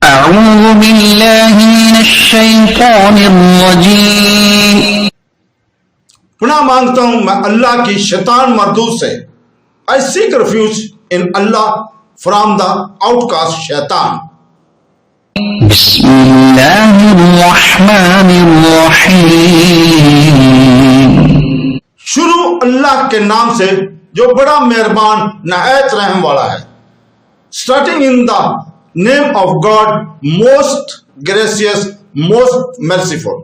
अऊज़ु बिल्लाहि मिनश शैतानिर रजीम। पुनः मांगता हूं मैं अल्लाह की शैतान मरदूद से। आई seek refuge in Allah from the outcast शैतान। बिस्मिल्लाहिर रहमानिर रहीम। शुरू अल्लाह के नाम से जो बड़ा मेहरबान नहायत रहम वाला है। Starting in the name of God most gracious most merciful.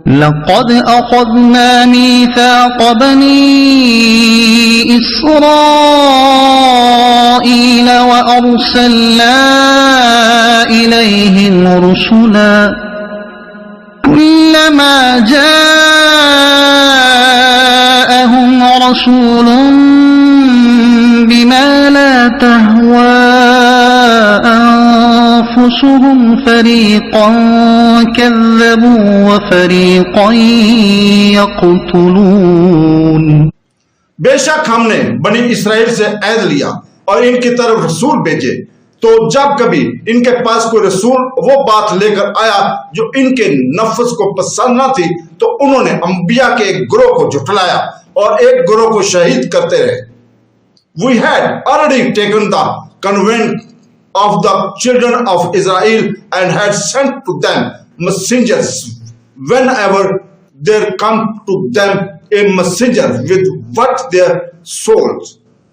लक़द अख़ज़ना मीसाक़ बनी इस्राईल व अर्सलना इलैहिम रुसुला कुल्लमा जाअहुम रसूलुन बिमा ला तहवा अन्फुसुहुम फरीक़न कज़्ज़बू व फरीक़न यक़्तुलून। बेशक हमने बनी इसराइल से ऐद लिया और इनकी तरफ रसूल भेजे, तो जब कभी इनके पास कोई रसूल वो बात लेकर आया जो इनके नफ्स को पसंद न थी, तो उन्होंने अंबिया के एक ग्रोह को झुठलाया और एक ग्रोह को शहीद करते रहे। We had already taken the convent of the children of Israel and had sent to them messengers whenever there come to them a messenger with what their souls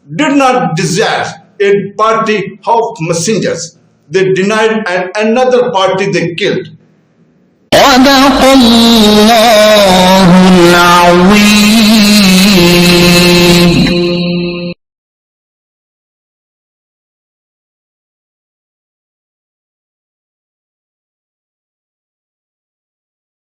did not desire, a party of messengers they denied and another party they killed. सदक़ल्लाहुल Azeem.